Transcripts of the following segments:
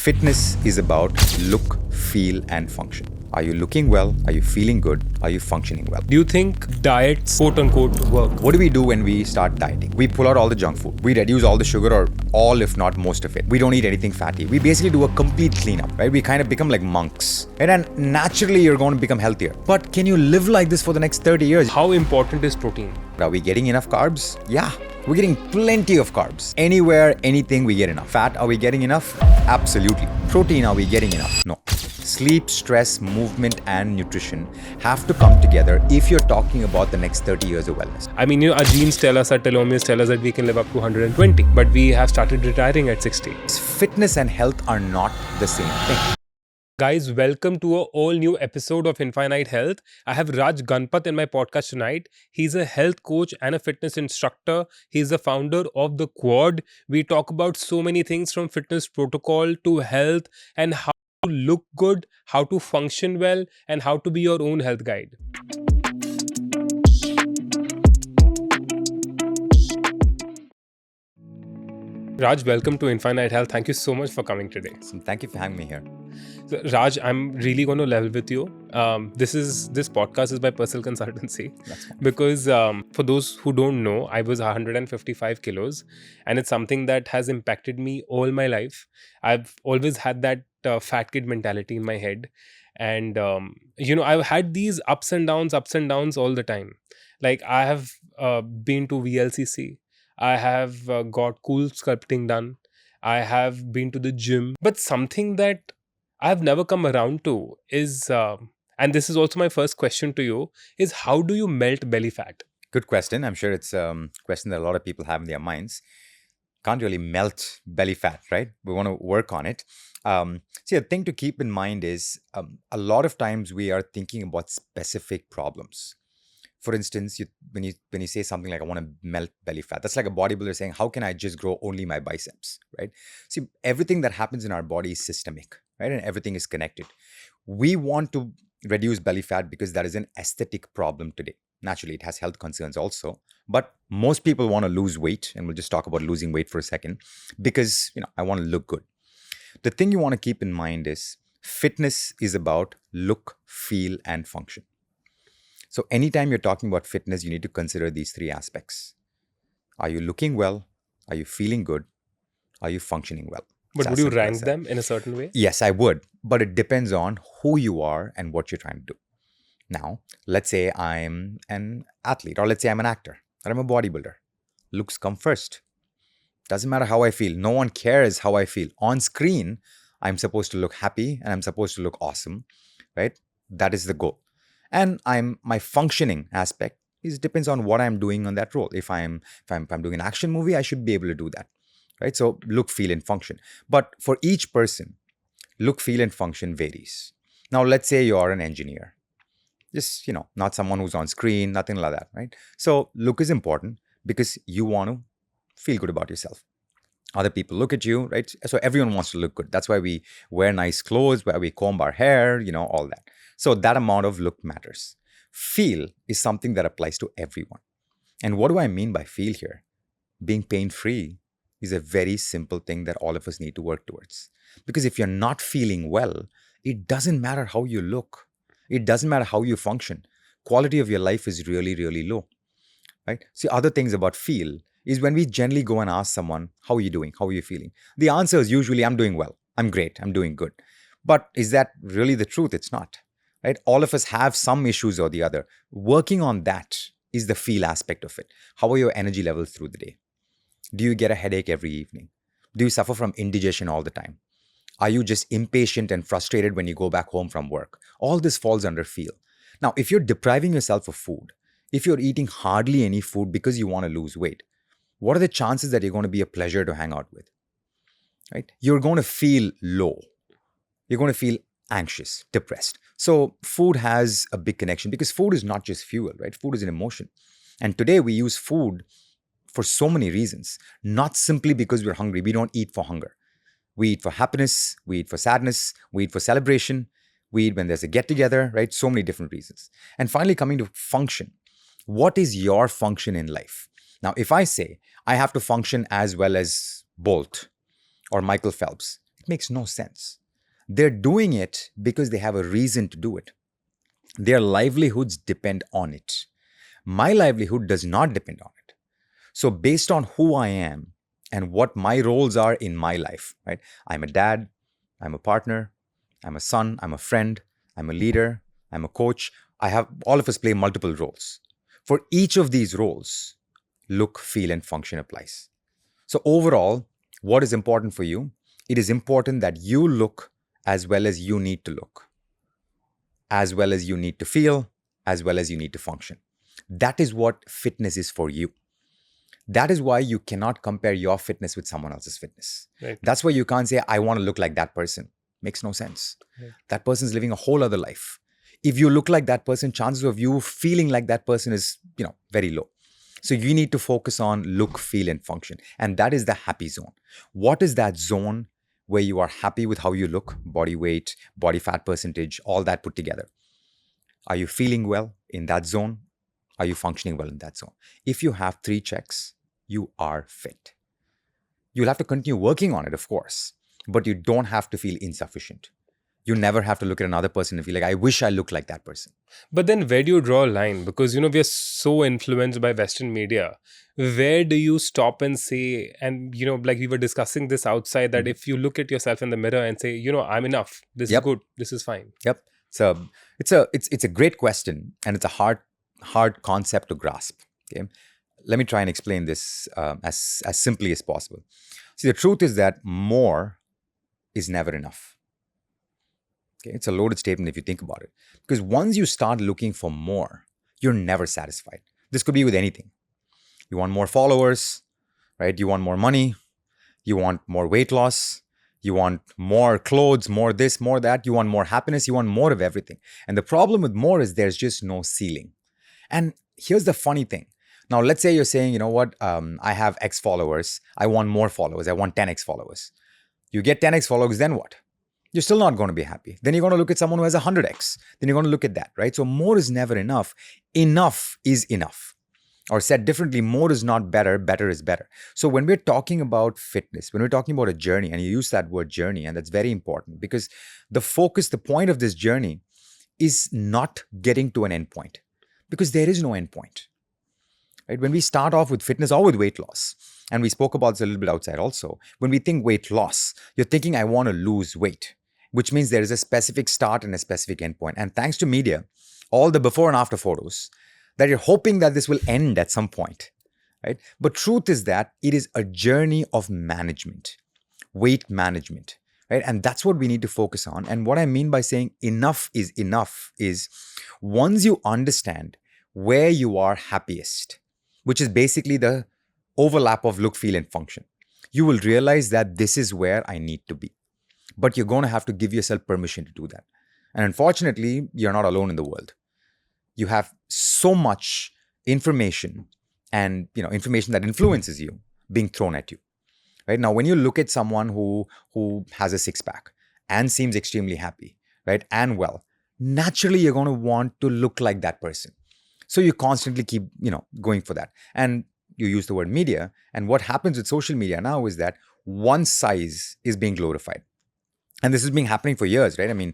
Fitness is about look, feel, and function. Are you looking well? Are you feeling good? Are you functioning well? Do you think diets, quote unquote, work? What do we do when we start dieting? We pull out all the junk food. We reduce all the sugar or all, if not most of it. We don't eat anything fatty. We basically do a complete cleanup, right? We kind of become like monks, right? And naturally, you're going to become healthier. But can you live like this for the next 30 years? How important is protein? Are we getting enough carbs? Yeah. We're getting plenty of carbs. Anywhere, anything, we get enough. Fat, are we getting enough? Absolutely. Protein, are we getting enough? No. Sleep, stress, movement, and nutrition have to come together if you're talking about the next 30 years of wellness. I mean, our genes tell us, our telomeres tell us that we can live up to 120, but we have started retiring at 60. Fitness and health are not the same thing. Guys, welcome to a all new episode of Infinite Health. I have Raj Ganpath in my podcast tonight. He's a health coach and a fitness instructor. He's the founder of The Quad. We talk about so many things from fitness protocol to health and how to look good, how to function well, and how to be your own health guide. Raj, welcome to Infinite Health. Thank you so much for coming today. So thank you for having me here. So, Raj, I'm really going to level with you. This podcast is my personal consultancy because for those who don't know, I was 155 kilos and it's something that has impacted me all my life. I've always had that fat kid mentality in my head. And, I've had these ups and downs all the time. Like I have been to VLCC. I have got cool sculpting done. I have been to the gym. But something that I've never come around to is, and this is also my first question to you, is how do you melt belly fat? Good question. I'm sure it's a question that a lot of people have in their minds. Can't really melt belly fat, right? We want to work on it. See, the thing to keep in mind is a lot of times we are thinking about specific problems. For instance, when you say something like, I want to melt belly fat, that's like a bodybuilder saying, how can I just grow only my biceps, right? See, everything that happens in our body is systemic, right? And everything is connected. We want to reduce belly fat because that is an aesthetic problem today. Naturally, it has health concerns also. But most people want to lose weight, and we'll just talk about losing weight for a second, because I want to look good. The thing you want to keep in mind is fitness is about look, feel, and function. So anytime you're talking about fitness, you need to consider these three aspects. Are you looking well? Are you feeling good? Are you functioning well? But would you rank them in a certain way? Yes, I would. But it depends on who you are and what you're trying to do. Now, let's say I'm an athlete, or let's say I'm an actor, or I'm a bodybuilder. Looks come first. Doesn't matter how I feel. No one cares how I feel. On screen, I'm supposed to look happy and I'm supposed to look awesome, right? That is the goal. And my functioning aspect depends on what I'm doing on that role. If I'm doing an action movie, I should be able to do that, right? So look, feel, and function. But for each person, look, feel, and function varies. Now, let's say you're an engineer. Just, not someone who's on screen, nothing like that, right? So look is important because you want to feel good about yourself. Other people look at you, right? So everyone wants to look good. That's why we wear nice clothes, why we comb our hair, all that. So that amount of look matters. Feel is something that applies to everyone. And what do I mean by feel here? Being pain-free is a very simple thing that all of us need to work towards. Because if you're not feeling well, it doesn't matter how you look. It doesn't matter how you function. Quality of your life is really, really low, right? See, other things about feel is when we generally go and ask someone, how are you doing? How are you feeling? The answer is usually, I'm doing well. I'm great. I'm doing good. But is that really the truth? It's not. Right? All of us have some issues or the other. Working on that is the feel aspect of it. How are your energy levels through the day? Do you get a headache every evening? Do you suffer from indigestion all the time? Are you just impatient and frustrated when you go back home from work? All this falls under feel. Now, if you're depriving yourself of food, if you're eating hardly any food because you want to lose weight, what are the chances that you're going to be a pleasure to hang out with? Right? You're going to feel low. You're going to feel anxious, depressed. So food has a big connection because food is not just fuel, right? Food is an emotion. And today we use food for so many reasons, not simply because we're hungry. We don't eat for hunger. We eat for happiness. We eat for sadness. We eat for celebration. We eat when there's a get together, right? So many different reasons. And finally, coming to function. What is your function in life? Now, if I say I have to function as well as Bolt or Michael Phelps, It makes no sense. They're doing it because they have a reason to do it. Their livelihoods depend on it. My livelihood does not depend on it. So based on who I am and what my roles are in my life, right? I'm a dad, I'm a partner, I'm a son, I'm a friend, I'm a leader, I'm a coach. All of us play multiple roles. For each of these roles, look, feel, and function applies. So overall, what is important for you? It is important that you look as well as you need to look, as well as you need to feel, as well as you need to function. That is what fitness is for you. That is why you cannot compare your fitness with someone else's fitness. Right. That's why you can't say, I want to look like that person. Makes no sense. Right. That person's living a whole other life. If you look like that person, chances of you feeling like that person is, very low. So you need to focus on look, feel, and function. And that is the happy zone. What is that zone where you are happy with how you look, body weight, body fat percentage, all that put together? Are you feeling well in that zone? Are you functioning well in that zone? If you have 3 checks, you are fit. You'll have to continue working on it, of course, but you don't have to feel insufficient. You never have to look at another person and feel like, I wish I looked like that person. But then where do you draw a line? Because, we are so influenced by Western media. Where do you stop and say, and, like we were discussing this outside, that if you look at yourself in the mirror and say, I'm enough, this is good, this is fine. Yep. So it's a great question, and it's a hard concept to grasp. Okay. Let me try and explain this as simply as possible. See, the truth is that more is never enough. Okay, it's a loaded statement if you think about it. Because once you start looking for more, you're never satisfied. This could be with anything. You want more followers, right? You want more money. You want more weight loss. You want more clothes, more this, more that. You want more happiness. You want more of everything. And the problem with more is there's just no ceiling. And here's the funny thing. Now, let's say you're saying, I have X followers. I want more followers. I want 10X followers. You get 10X followers, then what? You're still not going to be happy. Then you're going to look at someone who has 100X. Then you're going to look at that, right? So more is never enough. Enough is enough. Or said differently, more is not better, better is better. So when we're talking about fitness, when we're talking about a journey, and you use that word journey, and that's very important because the point of this journey is not getting to an endpoint, because there is no endpoint. Right? When we start off with fitness or with weight loss, and we spoke about this a little bit outside also, when we think weight loss, you're thinking, I want to lose weight, which means there is a specific start and a specific endpoint. And thanks to media, all the before and after photos, that you're hoping that this will end at some point, right? But truth is that it is a journey of management, weight management, right? And that's what we need to focus on. And what I mean by saying enough is once you understand where you are happiest, which is basically the overlap of look, feel, and function, you will realize that this is where I need to be. But you're going to have to give yourself permission to do that. And unfortunately, you're not alone in the world. You have so much information and information that influences you being thrown at you. Right now, when you look at someone who has a six-pack and seems extremely happy, right, and well, naturally you're going to want to look like that person. So you constantly keep going for that. And you use the word media, and what happens with social media now is that one size is being glorified. And this has been happening for years, right? I mean,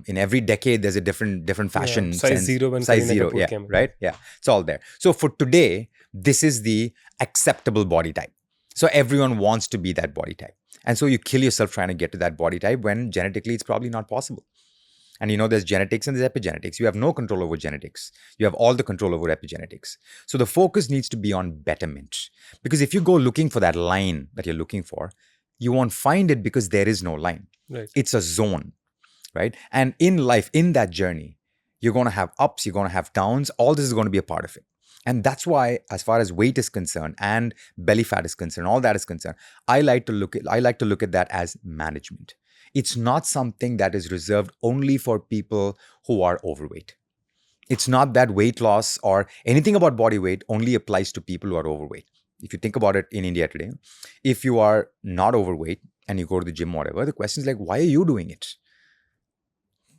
in every decade, there's a different fashion size sense. zero when Size Kareena zero, Kapoor yeah, came. right? Yeah, it's all there. So for today, this is the acceptable body type. So everyone wants to be that body type. And so you kill yourself trying to get to that body type when genetically it's probably not possible. And there's genetics and there's epigenetics. You have no control over genetics. You have all the control over epigenetics. So the focus needs to be on betterment. Because if you go looking for that line that you're looking for, you won't find it because there is no line. Right. It's a zone, right? And in life, in that journey, you're going to have ups, you're going to have downs. All this is going to be a part of it. And that's why, as far as weight is concerned and belly fat is concerned, all that is concerned, I like to look at that as management. It's not something that is reserved only for people who are overweight. It's not that weight loss or anything about body weight only applies to people who are overweight. If you think about it in India today, if you are not overweight and you go to the gym or whatever, the question is like, why are you doing it?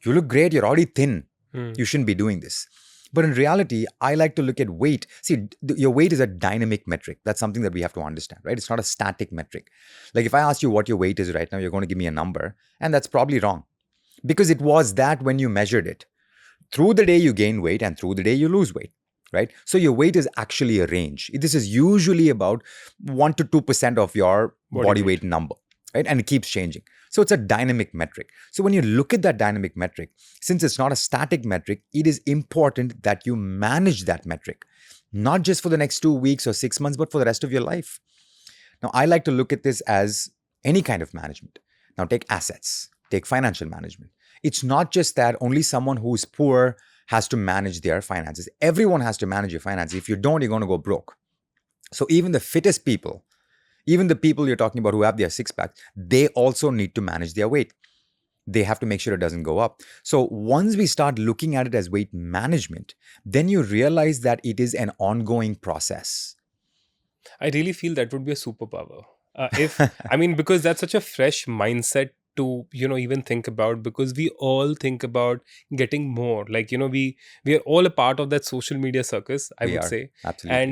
You look great. You're already thin. You shouldn't be doing this. But in reality, I like to look at weight. See, your weight is a dynamic metric. That's something that we have to understand, right? It's not a static metric. Like if I ask you what your weight is right now, you're going to give me a number, and that's probably wrong because it was that when you measured it. Through the day, you gain weight, and through the day, you lose weight, right? So your weight is actually a range. This is usually about 1 to 2% of your body weight number, right? And it keeps changing. So it's a dynamic metric. So when you look at that dynamic metric, since it's not a static metric, it is important that you manage that metric, not just for the next 2 weeks or 6 months, but for the rest of your life. Now, I like to look at this as any kind of management. Now, take assets, take financial management. It's not just that only someone who's poor has to manage their finances. Everyone has to manage your finances. If you don't, you're going to go broke. So even the fittest people, even the people you're talking about who have their six packs, they also need to manage their weight. They have to make sure it doesn't go up. So once we start looking at it as weight management, then you realize that it is an ongoing process. I really feel that would be a superpower. Because that's such a fresh mindset to even think about, because we all think about getting more, like we are all a part of that social media circus, I We would are, say. absolutely.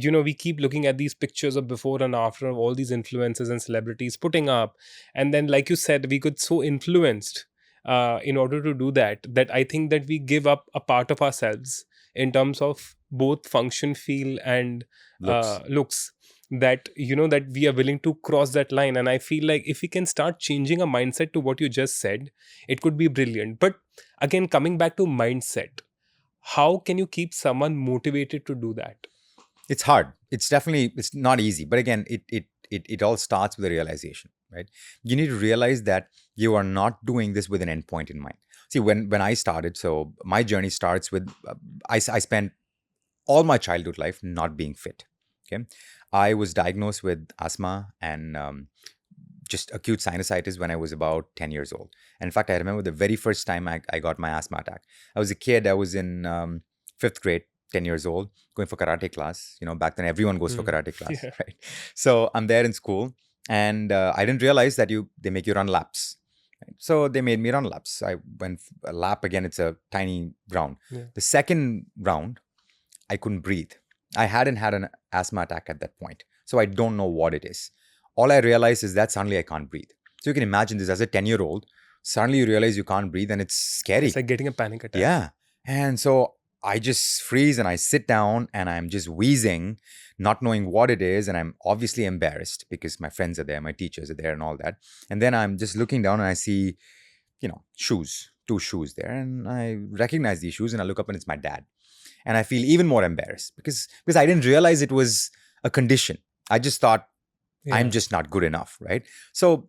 And we keep looking at these pictures of before and after of all these influencers and celebrities putting up, and then like you said, we get so influenced in order to do that I think that we give up a part of ourselves in terms of both function, feel, and looks, that that we are willing to cross that line. And I feel like if we can start changing a mindset to what you just said, it could be brilliant. But again, coming back to mindset, how can you keep someone motivated to do that? It's hard. It's not easy. But again, it all starts with a realization, right? You need to realize that you are not doing this with an endpoint in mind. See, when I started, so my journey starts with I spent all my childhood life not being fit. Okay, I was diagnosed with asthma and just acute sinusitis when I was about 10 years old. And in fact, I remember the very first time I got my asthma attack. I was a kid. I was in fifth grade, 10 years old, going for karate class. Back then everyone goes for karate class, Yeah. right? So I'm there in school, and I didn't realize that they make you run laps. Right? So they made me run laps. I went a lap again. It's a tiny ground. Yeah. The second round, I couldn't breathe. I hadn't had an asthma attack at that point. So I don't know what it is. All I realized is that suddenly I can't breathe. So you can imagine this as a 10-year-old. Suddenly you realize you can't breathe and it's scary. It's like getting a panic attack. Yeah. And so I just freeze and I sit down and I'm just wheezing, not knowing what it is. And I'm obviously embarrassed because my friends are there, my teachers are there and all that. And then I'm just looking down and I see, shoes, two shoes there. And I recognize these shoes and I look up and it's my dad. And I feel even more embarrassed because I didn't realize it was a condition. I just thought, I'm just not good enough, right? So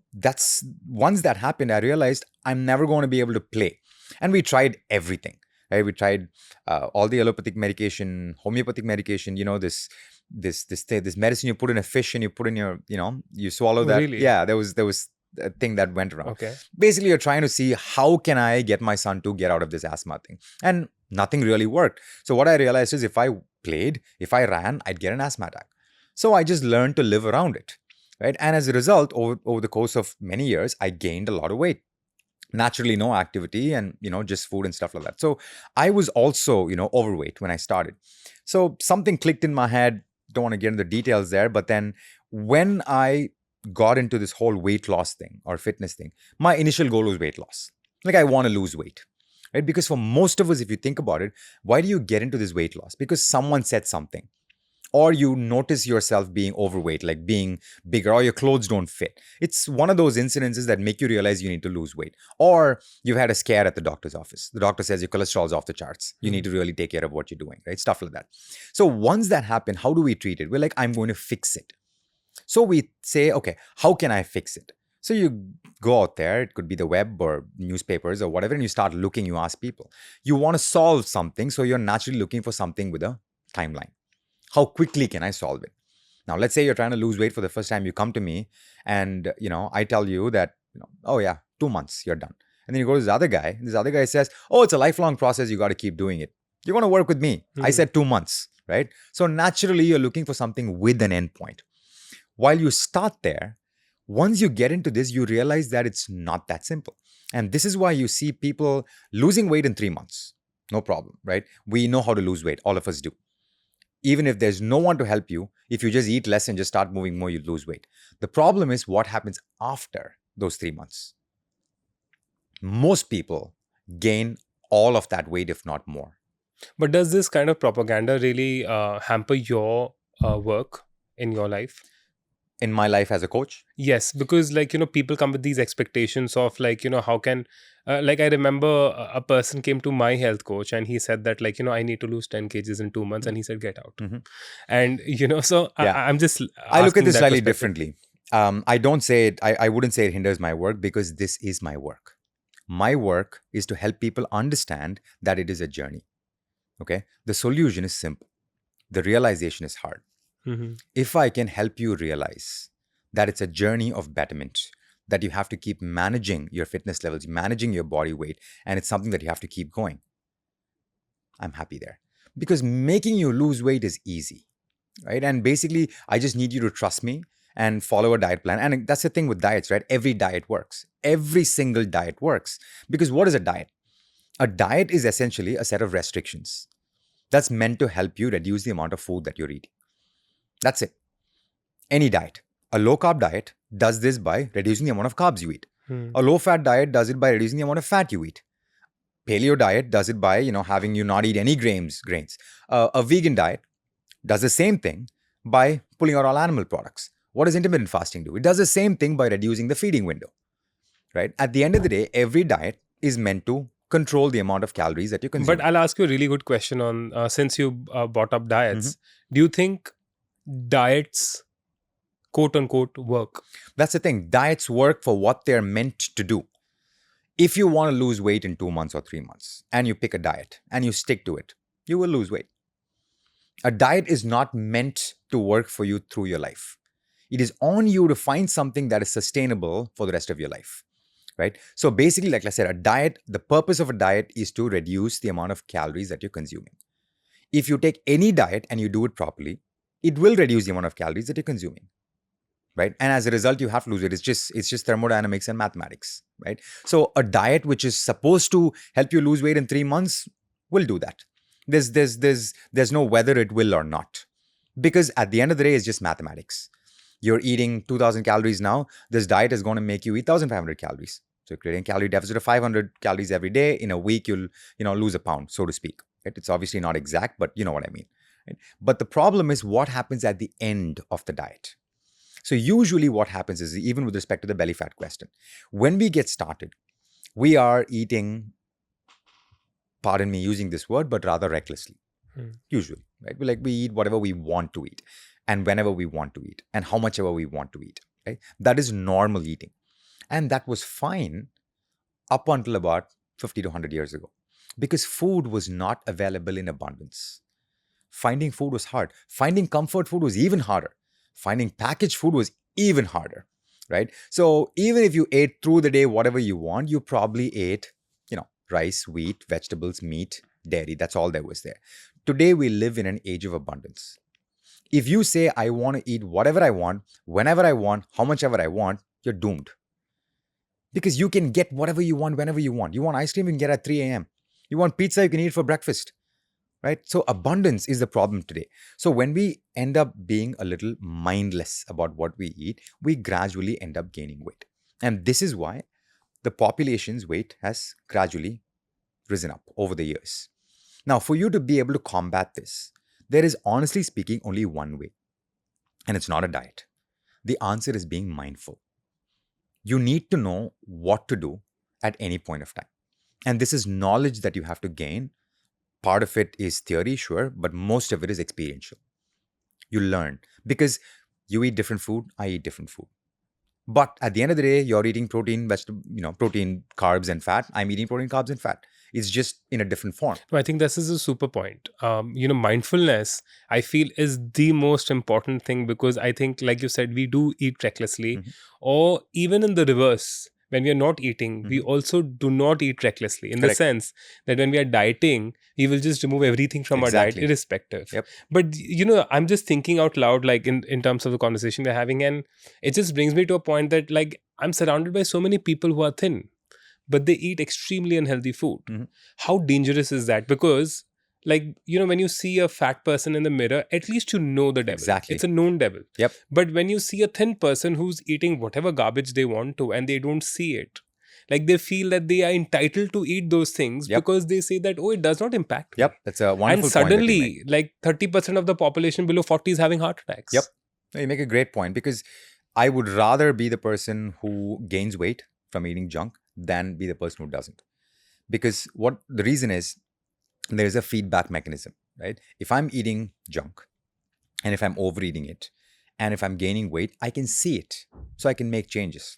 once that happened, I realized I'm never going to be able to play. And we tried everything, right? We tried all the allopathic medication, homeopathic medication, this medicine you put in a fish and you put in your, you swallow that. Really? Yeah, there was a thing that went around. Okay. Basically, you're trying to see how can I get my son to get out of this asthma thing. And nothing really worked. So what I realized is if I played, if I ran, I'd get an asthma attack. So I just learned to live around it. Right. And as a result, over the course of many years, I gained a lot of weight. Naturally, no activity and, just food and stuff like that. So I was also, overweight when I started. So something clicked in my head. Don't want to get into the details there. But then when I got into this whole weight loss thing or fitness thing, my initial goal was weight loss. Like I want to lose weight. Right? Because for most of us, if you think about it, why do you get into this weight loss? Because someone said something. Or you notice yourself being overweight, like being bigger, or your clothes don't fit. It's one of those incidences that make you realize you need to lose weight. Or you've had a scare at the doctor's office. The doctor says your cholesterol's off the charts. You need to really take care of what you're doing, right? Stuff like that. So once that happened, how do we treat it? We're like, I'm going to fix it. So we say, okay, how can I fix it? So you go out there, it could be the web or newspapers or whatever, and you start looking, you ask people. You want to solve something, so you're naturally looking for something with a timeline. How quickly can I solve it? Now, let's say you're trying to lose weight for the first time. You come to me and, I tell you that, oh yeah, 2 months, you're done. And then you go to this other guy. This other guy says, oh, it's a lifelong process. You got to keep doing it. You're going to work with me. I said 2 months, right? So naturally, you're looking for something with an endpoint. While you start there, once you get into this, you realize that it's not that simple. And this is why you see people losing weight in 3 months. No problem, right? We know how to lose weight. All of us do. Even if there's no one to help you, if you just eat less and just start moving more, you lose weight. The problem is what happens after those 3 months. Most people gain all of that weight, if not more. But does this kind of propaganda really hamper your work in your life? In my life as a coach, Yes, because like, people come with these expectations of like, how can, like I remember a person came to my health coach and he said that like, I need to lose 10 kgs in 2 months, and he said, get out. Mhm. And, so Yeah, I'm just I look at asking this that slightly perspective. differently. I don't say it, I wouldn't say it hinders my work because this is my work. My work is to help people understand that it is a journey. Okay. The solution is simple, the realization is hard. Mhm. If I can help you realize that it's a journey of betterment, that you have to keep managing your fitness levels, managing your body weight, and it's something that you have to keep going, I'm happy there. Because making you lose weight is easy, right? And basically, I just need you to trust me and follow a diet plan. And that's the thing with diets, right? Every diet works. Every single diet works. Because what is a diet? A diet is essentially a set of restrictions that's meant to help you reduce the amount of food that you're eating. That's it. Any diet. A low carb diet does this by reducing the amount of carbs you eat. Hmm. A low fat diet does it by reducing the amount of fat you eat. Paleo diet does it by, having you not eat any grains. A vegan diet does the same thing by pulling out all animal products. What does intermittent fasting do? It does the same thing by reducing the feeding window, right? At the end of the day, every diet is meant to control the amount of calories that you're But consuming. I'll ask you a really good question on since you brought up Mhm. diets. Do you think diets, quote unquote, work? That's the thing. Diets work for what they're meant to do. If you want to lose weight in 2 months or 3 months and you pick a diet and you stick to it, you will lose weight. A diet is not meant to work for you through your life. It is on you to find something that is sustainable for the rest of your life, right? So basically, like I said, a diet, the purpose of a diet is to reduce the amount of calories that you're consuming. If you take any diet and you do it properly, it will reduce the amount of calories that you're consuming, right? And as a result, you have to lose it. It's just thermodynamics and mathematics, right? So a diet which is supposed to help you lose weight in 3 months will do that. There's no whether it will or not, because at the end of the day, it's just mathematics. You're eating 2,000 calories now. This diet is going to make you eat 1,500 calories. So you're creating a calorie deficit of 500 calories every day. In a week, you'll lose a pound, so to speak. Right? It's obviously not exact, but you know what I mean. Right? But the problem is what happens at the end of the diet. So usually what happens is, even with respect to the belly fat question, when we get started, we are eating, pardon me using this word, but rather recklessly. Usually, right? We eat whatever we want to eat and whenever we want to eat and how much ever we want to eat, right? That is normal eating. And that was fine up until about 50 to 100 years ago, because food was not available in abundance. Finding food was hard. Finding comfort food was even harder. Finding packaged food was even harder, right? So even if you ate through the day whatever you want, you probably ate, rice, wheat, vegetables, meat, dairy. That's all there was there. Today we live in an age of abundance. If you say, I want to eat whatever I want, whenever I want, how much ever I want, you're doomed. Because you can get whatever you want whenever you want. You want ice cream, you can get at 3 a.m. You want pizza, you can eat for breakfast. Right? So abundance is the problem today. So when we end up being a little mindless about what we eat, we gradually end up gaining weight. And this is why the population's weight has gradually risen up over the years. Now, for you to be able to combat this, there is honestly speaking only one way, and it's not a diet. The answer is being mindful. You need to know what to do at any point of time. And this is knowledge that you have to gain. Part of it is theory, sure, but most of it is experiential. You learn because you eat different food, I eat different food. But at the end of the day, you're eating protein, protein, carbs, and fat. I'm eating protein, carbs, and fat. It's just in a different form. No, I think this is a super point. Mindfulness, I feel, is the most important thing, because I think, like you said, we do eat recklessly, Mhm. or even in the reverse, when we are not eating, we Mhm. also do not eat recklessly, in the Correct. sense that when we are dieting, we will just remove everything from our diet, Exactly. irrespective. Yep. But, I'm just thinking out loud, like in terms of the conversation we're having, and it just brings me to a point that, like, I'm surrounded by so many people who are thin. but they eat extremely unhealthy food. Mhm. How dangerous is that? Because, like, when you see a fat person in the mirror, at least you know the devil. Exactly. It's a known devil. Yep. But when you see a thin person who's eating whatever garbage they want to and they don't see it, like they feel that they are entitled to eat those things Yep. because they say that, oh, it does not impact me. Yep. That's a And wonderful point that you make. suddenly, like 30% of the population below 40 is having heart attacks. Yep. No, you make a great point, because I would rather be the person who gains weight from eating junk than be the person who doesn't. Because what the reason is, there's a feedback mechanism, right? If I'm eating junk and if I'm overeating it and if I'm gaining weight, I can see it. So I can make changes.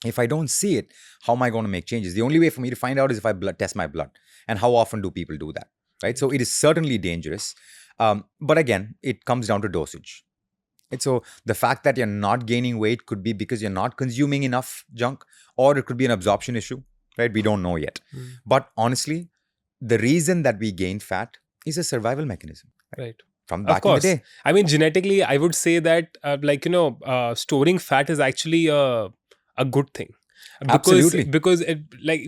If I don't see it, how am I going to make changes? The only way for me to find out is if I test my blood. And how often do people do that, right? So it is certainly dangerous. But again, it comes down to dosage. Right? So the fact that you're not gaining weight could be because you're not consuming enough junk, or it could be an absorption issue, right? We don't know yet. But honestly, the reason that we gain fat is a survival mechanism. Right. From Of back in the course. day. I mean, genetically, I would say that, storing fat is actually a good thing. Absolutely. Because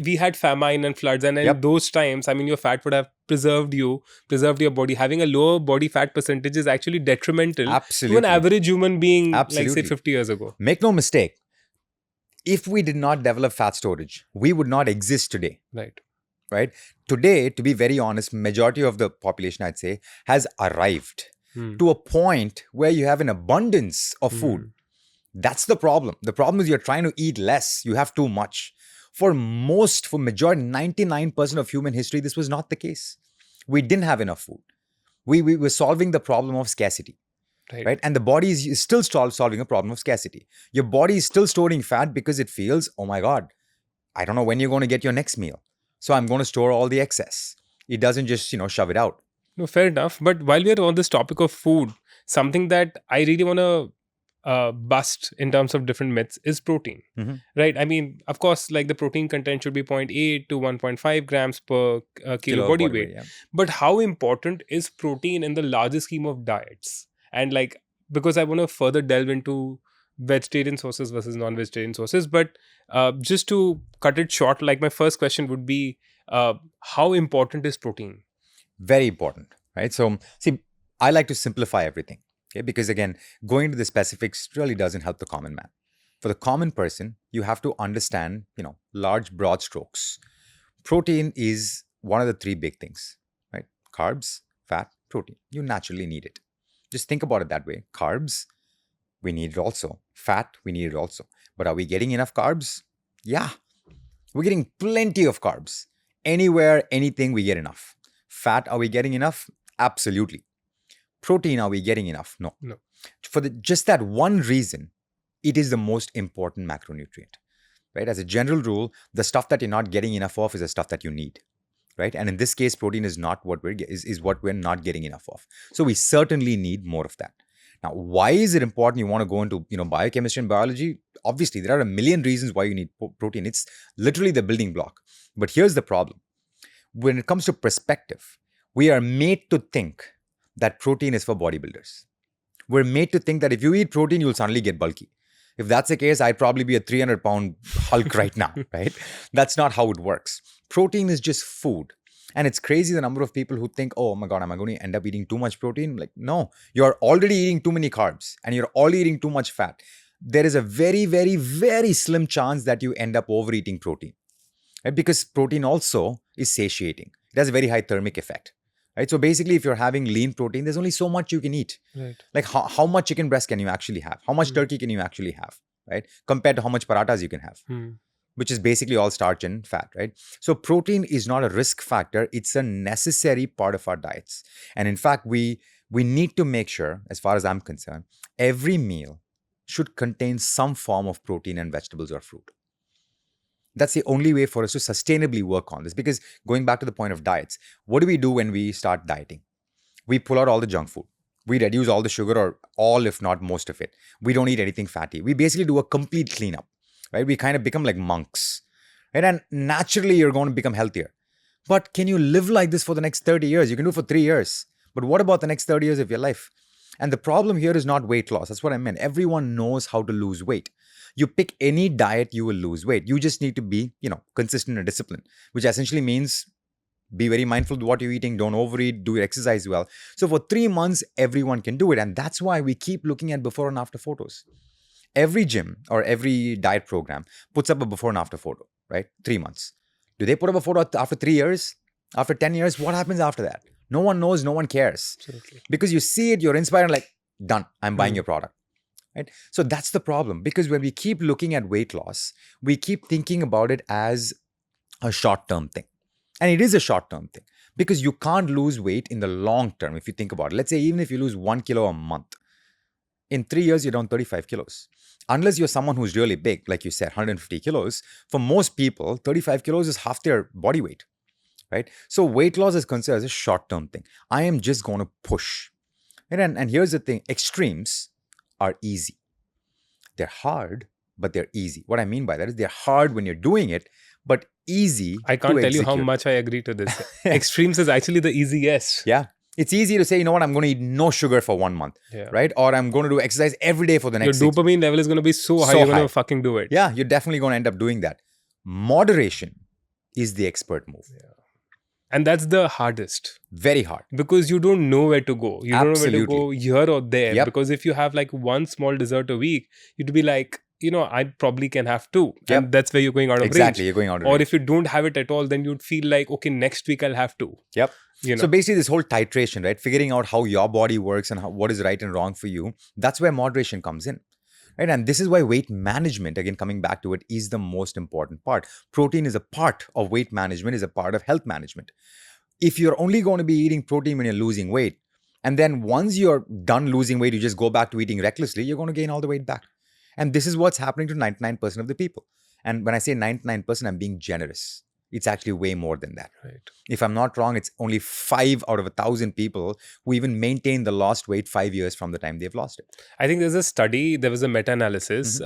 we had famine and floods, and in Yep. those times, I mean, your fat would have preserved your body. Having a lower body fat percentage is actually detrimental to Absolutely. an average human being, like say Absolutely. 50 years ago. Make no mistake, if we did not develop fat storage, we would not exist today. Right. Right? Today, to be very honest, majority of the population, I'd say, has arrived to a point where you have an abundance of food. That's the problem. The problem is you're trying to eat less. You have too much. For majority, 99% of human history, this was not the case. We didn't have enough food. We were solving the problem of scarcity. Right? And the body is still solving a problem of scarcity. Your body is still storing fat because it feels, oh my God, I don't know when you're going to get your next meal. So I'm going to store all the excess. It doesn't just, shove it out. No, fair enough. But while we are on this topic of food, something that I really want to bust in terms of different myths is protein. Right? I mean, of course, like the protein content should be 0.8 to 1.5 grams per kilo body weight. Yeah. But how important is protein in the larger scheme of diets? And like, because I want to further delve into vegetarian sources versus non-vegetarian sources, but just to cut it short, like my first question would be, how important is protein? Very important, right? So, see, I like to simplify everything, okay? Because again, going into the specifics really doesn't help the common man. For the common person, you have to understand, large, broad strokes. Protein is one of the three big things, right? Carbs, fat, protein. You naturally need it. Just think about it that way. Carbs, we need it also. Fat, we need it also. But are we getting enough carbs? Yeah. We're getting plenty of carbs. Anywhere, anything, we get enough. Fat, are we getting enough? Absolutely. Protein, are we getting enough? No. For just that one reason, it is the most important macronutrient. Right? As a general rule, the stuff that you're not getting enough of is the stuff that you need. Right? And in this case, protein is not what what we're not getting enough of. So we certainly need more of that. Now, why is it important? You want to go into biochemistry and biology? Obviously, there are a million reasons why you need protein. It's literally the building block. But here's the problem. When it comes to perspective, we are made to think that protein is for bodybuilders. We're made to think that if you eat protein, you'll suddenly get bulky. If that's the case, I'd probably be a 300-pound Hulk right now, right? That's not how it works. Protein is just food. And it's crazy the number of people who think, oh my God, am I going to end up eating too much protein? Like, no, you're already eating too many carbs and you're already eating too much fat. There is a very, very, very slim chance that you end up overeating protein. Right? Because protein also is satiating. It has a very high thermic effect. Right? So basically, if you're having lean protein, there's only so much you can eat. Right. Like how much chicken breast can you actually have? How much turkey can you actually have? Right? Compared to how much parathas you can have, which is basically all starch and fat. Right? So protein is not a risk factor. It's a necessary part of our diets. And in fact, we need to make sure, as far as I'm concerned, every meal should contain some form of protein and vegetables or fruit. That's the only way for us to sustainably work on this. Because going back to the point of diets, what do we do when we start dieting? We pull out all the junk food. We reduce all the sugar, or all, if not most of it. We don't eat anything fatty. We basically do a complete cleanup, right? We kind of become like monks, right? And naturally, you're going to become healthier. But can you live like this for the next 30 years? You can do it for 3 years. But what about the next 30 years of your life? And the problem here is not weight loss. That's what I meant. Everyone knows how to lose weight. You pick any diet, you will lose weight. You just need to be, consistent and disciplined, which essentially means be very mindful of what you're eating, don't overeat, do your exercise well. So for 3 months, everyone can do it. And that's why we keep looking at before and after photos. Every gym or every diet program puts up a before and after photo, right? 3 months. Do they put up a photo after 3 years? After 10 years? What happens after that? No one knows, no one cares. Absolutely. Because you see it, you're inspired, like, done, I'm buying your product. Right? So that's the problem. Because when we keep looking at weight loss, we keep thinking about it as a short-term thing. And it is a short-term thing. Because you can't lose weight in the long term, if you think about it. Let's say even if you lose 1 kilo a month, in 3 years, you're down 35 kilos. Unless you're someone who's really big, like you said, 150 kilos, for most people, 35 kilos is half their body weight, right? So weight loss is considered as a short-term thing. I am just going to push. And here's the thing, extremes are easy. They're hard, but they're easy. What I mean by that is they're hard when you're doing it, but easy I can't to tell you how execute. much I agree to this. Extremes is actually the easiest. Yeah. It's easy to say, you know what, I'm going to eat no sugar for 1 month, right? Or I'm going to do exercise every day for the Your next 6 dopamine level is going to be so high, So you're going high. to fucking do it. Yeah, you're definitely going to end up doing that. Moderation is the expert move. And that's the hardest. Very hard. Because you don't know where to go. You don't know where to go here or there. Yep. Because if you have like one small dessert a week, you'd be like, I probably can have two. Yep. And that's where you're going out of Exactly, range. you're going out of Or range. if you don't have it at all, then you'd feel like, okay, next week I'll have two. Yep. You know? So basically this whole titration, right? Figuring out how your body works and what is right and wrong for you. That's where moderation comes in. Right? And this is why weight management, again, coming back to it, is the most important part. Protein is a part of weight management, is a part of health management. If you're only going to be eating protein when you're losing weight, and then once you're done losing weight, you just go back to eating recklessly, you're going to gain all the weight back. And this is what's happening to 99% of the people. And when I say 99%, I'm being generous. It's actually way more than that. Right. If I'm not wrong, it's only 5 out of 1,000 people who even maintain the lost weight 5 years from the time they've lost it. I think there's a study, there was a meta-analysis.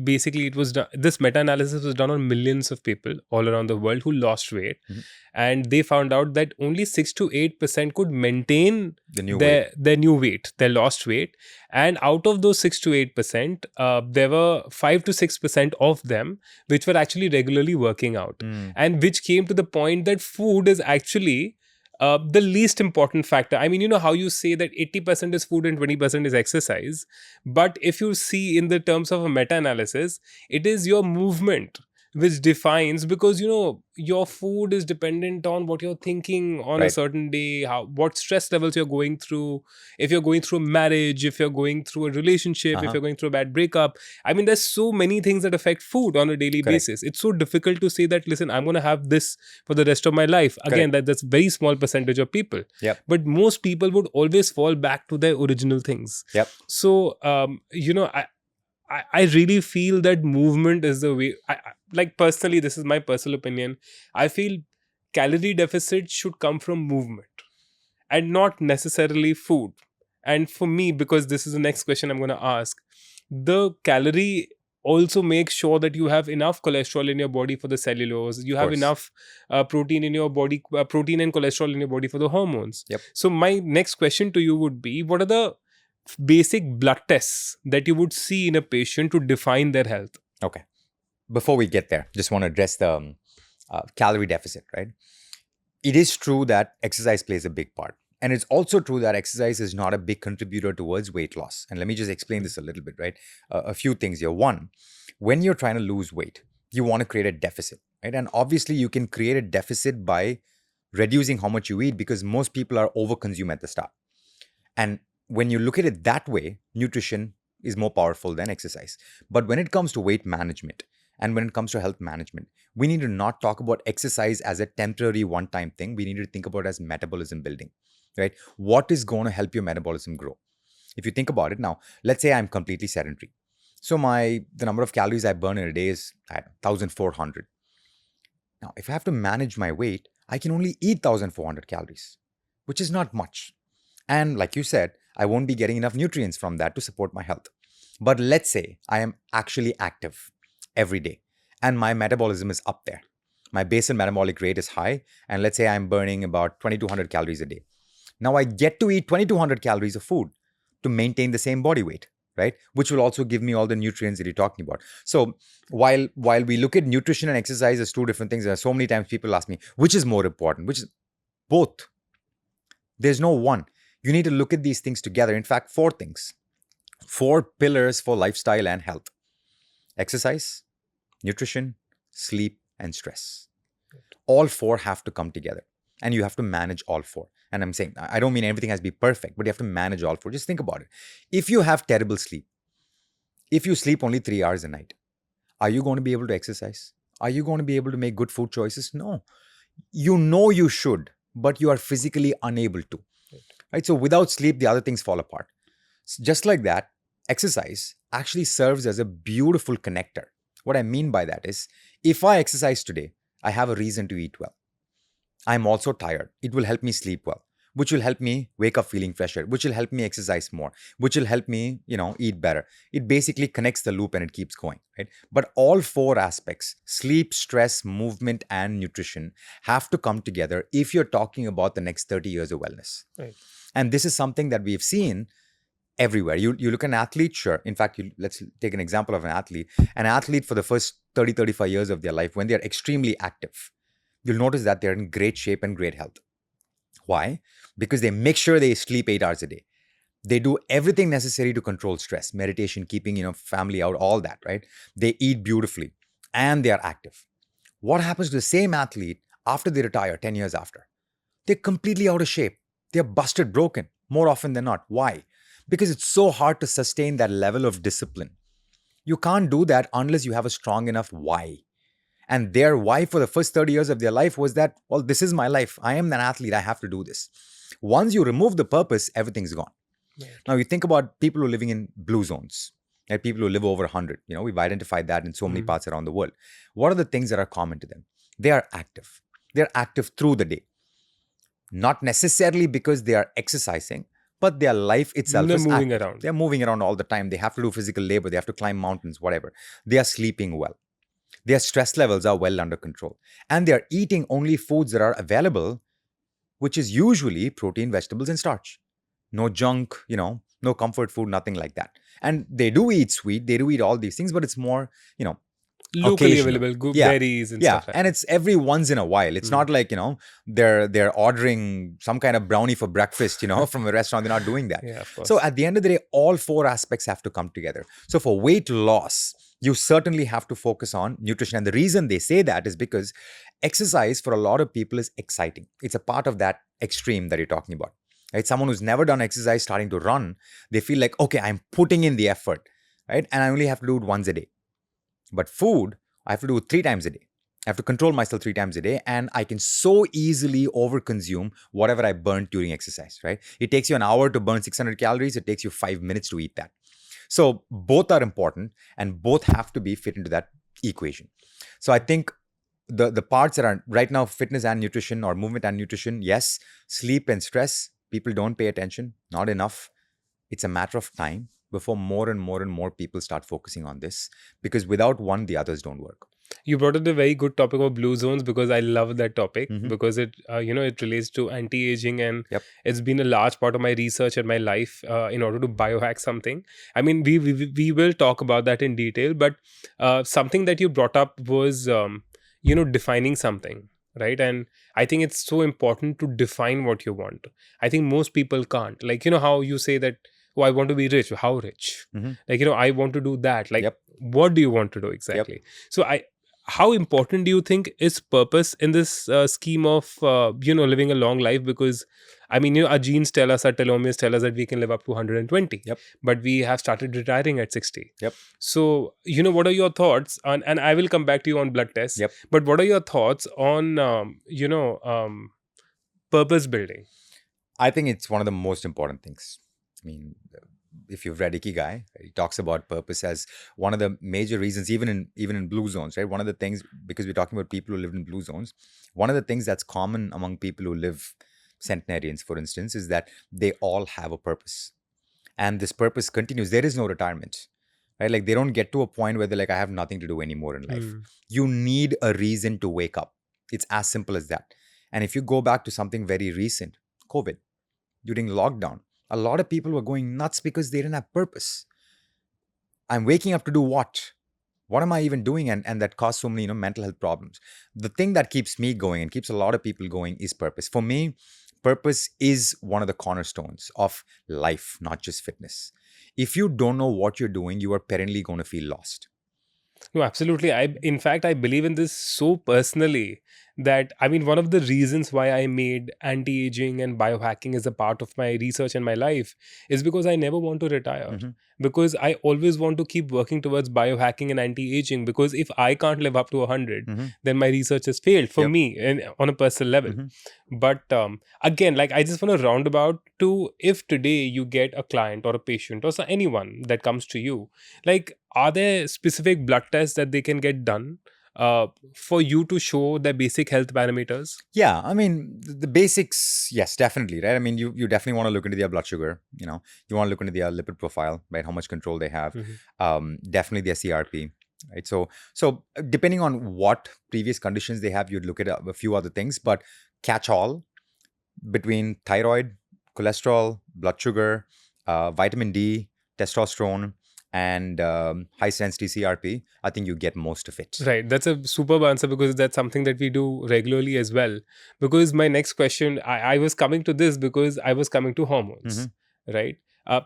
Basically, it was this meta-analysis was done on millions of people all around the world who lost weight. And they found out that only 6 to 8% could maintain their new weight, their lost weight. And out of those 6 to 8%, there were 5 to 6% of them which were actually regularly working out. And which came to the point that food is actually the least important factor. I mean, you know how you say that 80% is food and 20% is exercise. But if you see in the terms of a meta-analysis, it is your movement which defines, because your food is dependent on what you're thinking on a certain day, what stress levels you're going through, if you're going through a marriage, if you're going through a relationship, if you're going through a bad breakup. I mean, there's so many things that affect food on a daily basis. It's so difficult to say that, listen, I'm going to have this for the rest of my life. Again, that's very small percentage of people. But most people would always fall back to their original things. So, I really feel that movement is the way. Like personally, this is my personal opinion. I feel calorie deficit should come from movement and not necessarily food. And for me, because this is the next question I'm going to ask, the calorie also makes sure that you have enough cholesterol in your body for the cellulose. You have enough protein in your body, protein and cholesterol in your body for the hormones. So my next question to you would be, what are the basic blood tests that you would see in a patient to define their health? Okay. Before we get there, just want to address the calorie deficit, right? It is true that exercise plays a big part. And it's also true that exercise is not a big contributor towards weight loss. And let me just explain this a little bit, right? A few things here. One, when you're trying to lose weight, you want to create a deficit, right? And obviously you can create a deficit by reducing how much you eat, because most people are overconsume at the start. And when you look at it that way, nutrition is more powerful than exercise. But when it comes to weight management and when it comes to health management, we need to not talk about exercise as a temporary one-time thing. We need to think about it as metabolism building, right? What is going to help your metabolism grow? If you think about it now, let's say I'm completely sedentary. So the number of calories I burn in a day is 1,400. Now, if I have to manage my weight, I can only eat 1,400 calories, which is not much. And like you said, I won't be getting enough nutrients from that to support my health. But let's say I am actually active every day and my metabolism is up there. My basal metabolic rate is high. And let's say I'm burning about 2,200 calories a day. Now I get to eat 2,200 calories of food to maintain the same body weight, right? Which will also give me all the nutrients that you're talking about. So while we look at nutrition and exercise as two different things, there are so many times people ask me, which is more important? Which is both. There's no one. You need to look at these things together. In fact, four things, four pillars for lifestyle and health: exercise, nutrition, sleep, and stress. All four have to come together, and you have to manage all four. And I'm saying, I don't mean everything has to be perfect, but you have to manage all four. Just think about it. If you have terrible sleep, if you sleep only 3 hours a night, are you going to be able to exercise? Are you going to be able to make good food choices? No. You know you should, but you are physically unable to. Right? So without sleep, the other things fall apart. Just like that, exercise actually serves as a beautiful connector. What I mean by that is, if I exercise today, I have a reason to eat well. I'm also tired. It will help me sleep well, which will help me wake up feeling fresher, which will help me exercise more, which will help me, eat better. It basically connects the loop and it keeps going, right? But all four aspects, sleep, stress, movement, and nutrition, have to come together if you're talking about the next 30 years of wellness. Right. And this is something that we've seen everywhere. You look at an athlete, sure. In fact, let's take an example of an athlete. An athlete for the first 30, 35 years of their life, when they're extremely active, you'll notice that they're in great shape and great health. Why? Because they make sure they sleep 8 hours a day. They do everything necessary to control stress, meditation, keeping, family out, all that, right? They eat beautifully and they are active. What happens to the same athlete after they retire 10 years after? They're completely out of shape. They're busted, broken, more often than not. Why? Because it's so hard to sustain that level of discipline. You can't do that unless you have a strong enough why. And their why for the first 30 years of their life was that, well, this is my life. I am an athlete. I have to do this. Once you remove the purpose, everything's gone. Right. Now, you think about people who are living in blue zones, right? People who live over 100. We've identified that in so many parts around the world. What are the things that are common to them? They are active. They're active through the day. Not necessarily because they are exercising, but their life itself is moving active. around. They're moving around all the time. They have to do physical labor. They have to climb mountains, whatever. They are sleeping well. Their stress levels are well under control. And they're eating only foods that are available, which is usually protein, vegetables, and starch. No junk, no comfort food, nothing like that. And they do eat sweet. They do eat all these things, but it's more, locally occasional. available berries and stuff like and that. It's every once in a while. It's not like, they're ordering some kind of brownie for breakfast, from a restaurant. They're not doing that. Yeah, of course. So at the end of the day, all four aspects have to come together. So for weight loss, you certainly have to focus on nutrition. And the reason they say that is because exercise for a lot of people is exciting. It's a part of that extreme that you're talking about, right? Someone who's never done exercise starting to run, they feel like, okay, I'm putting in the effort, right? And I only have to do it once a day. But food, I have to do it 3 times a day. I have to control myself 3 times a day, and I can so easily overconsume whatever I burnt during exercise, right? It takes you an hour to burn 600 calories. It takes you 5 minutes to eat that. So both are important, and both have to be fit into that equation. So I think the parts that are right now, fitness and nutrition, or movement and nutrition, yes. Sleep and stress, people don't pay attention, not enough. It's a matter of time before more and more and more people start focusing on this, because without one, the others don't work. You brought up the very good topic of blue zones, because I love that topic, because it it relates to anti-aging, and it's been a large part of my research and my life in order to biohack something. I mean, we will talk about that in detail, but something that you brought up was defining something, right? And I think it's so important to define what you want. I think most people can't. Like, how you say that, oh, I want to be rich. How rich? Like, I want to do that. Like, what do you want to do exactly? So how important do you think is purpose in this scheme of living a long life? Because I mean, our genes tell us, our telomeres tell us that we can live up to 120, but we have started retiring at 60. So what are your thoughts on, and I will come back to you on blood tests, but what are your thoughts on purpose building? I think it's one of the most important things. I mean, if you've read Ikigai, he talks about purpose as one of the major reasons, even in blue zones, right? One of the things, because we're talking about people who live in blue zones, one of the things that's common among people who live, centenarians, for instance, is that they all have a purpose. And this purpose continues. There is no retirement, right? Like, they don't get to a point where they're like, I have nothing to do anymore in life. You need a reason to wake up. It's as simple as that. And if you go back to something very recent, COVID, during lockdown, a lot of people were going nuts because they didn't have purpose. I'm waking up to do what? What am I even doing? And that causes so many, mental health problems. The thing that keeps me going and keeps a lot of people going is purpose. For me, purpose is one of the cornerstones of life, not just fitness. If you don't know what you're doing, you are perennially going to feel lost. No, absolutely. In fact, I believe in this so personally that, I mean, one of the reasons why I made anti aging and biohacking as a part of my research and my life is because I never want to retire. Mhm. Because I always want to keep working towards biohacking and anti aging. Because if I can't live up to 100, Mhm. then my research has failed for Yep. me and on a personal level. Mhm. But again, like I just want to roundabout to, if today you get a client or a patient or anyone that comes to you, like, are there specific blood tests that they can get done for you to show their basic health parameters? Yeah, I mean the basics, yes, definitely, right? I mean, you definitely want to look into their blood sugar. You want to look into their lipid profile, right? How much control they have. Mhm. Definitely their CRP, right? So depending on what previous conditions they have, you'd look at a few other things, but catch all between thyroid, cholesterol, blood sugar, vitamin D, testosterone, and high sensitivity CRP. I think you get most of it. Right. That's a superb answer because that's something that we do regularly as well. Because my next question, I was coming to this because I was coming to hormones, Hmm. right?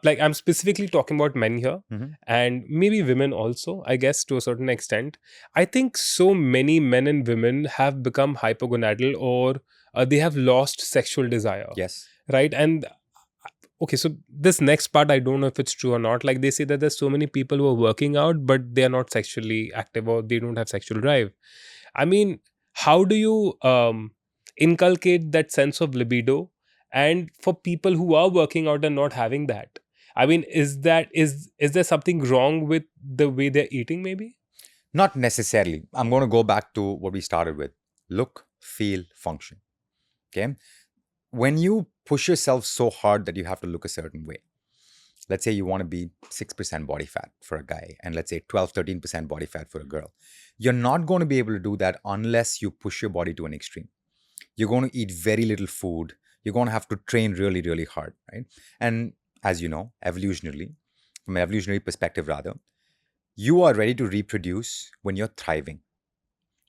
Like I'm specifically talking about men here Hmm. and maybe women also, I guess, to a certain extent. I think so many men and women have become hypogonadal or they have lost sexual desire, Yes. right? And okay, so this next part, I don't know if it's true or not. Like they say that there's so many people who are working out, but they are not sexually active or they don't have sexual drive. I mean, how do you inculcate that sense of libido? And for people who are working out and not having that, I mean, is there something wrong with the way they're eating? Maybe. Not necessarily. I'm going to go back to what we started with: look, feel, function. Okay. When you push yourself so hard that you have to look a certain way, let's say you want to be 6% body fat for a guy, and let's say 12, 13% body fat for a girl, you're not going to be able to do that unless you push your body to an extreme. You're going to eat very little food. You're going to have to train really, really hard, right? And as you know, evolutionarily, from an evolutionary perspective, rather, you are ready to reproduce when you're thriving,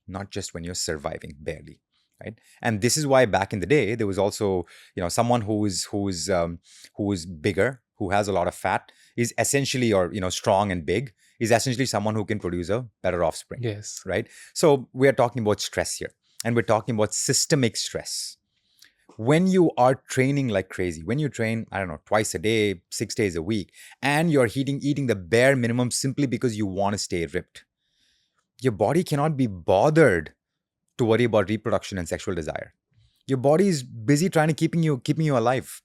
not just when you're surviving barely, right? And this is why back in the day there was also, someone who is bigger, who has a lot of fat, is essentially, or strong and big, is essentially someone who can produce a better offspring, Yes. right? So we are talking about stress here, and we're talking about systemic stress. When you are training like crazy, when you train, I don't know, twice a day, 6 days a week, and you're eating the bare minimum simply because you want to stay ripped, your body cannot be bothered to worry about reproduction and sexual desire. Your body is busy trying to keeping you alive,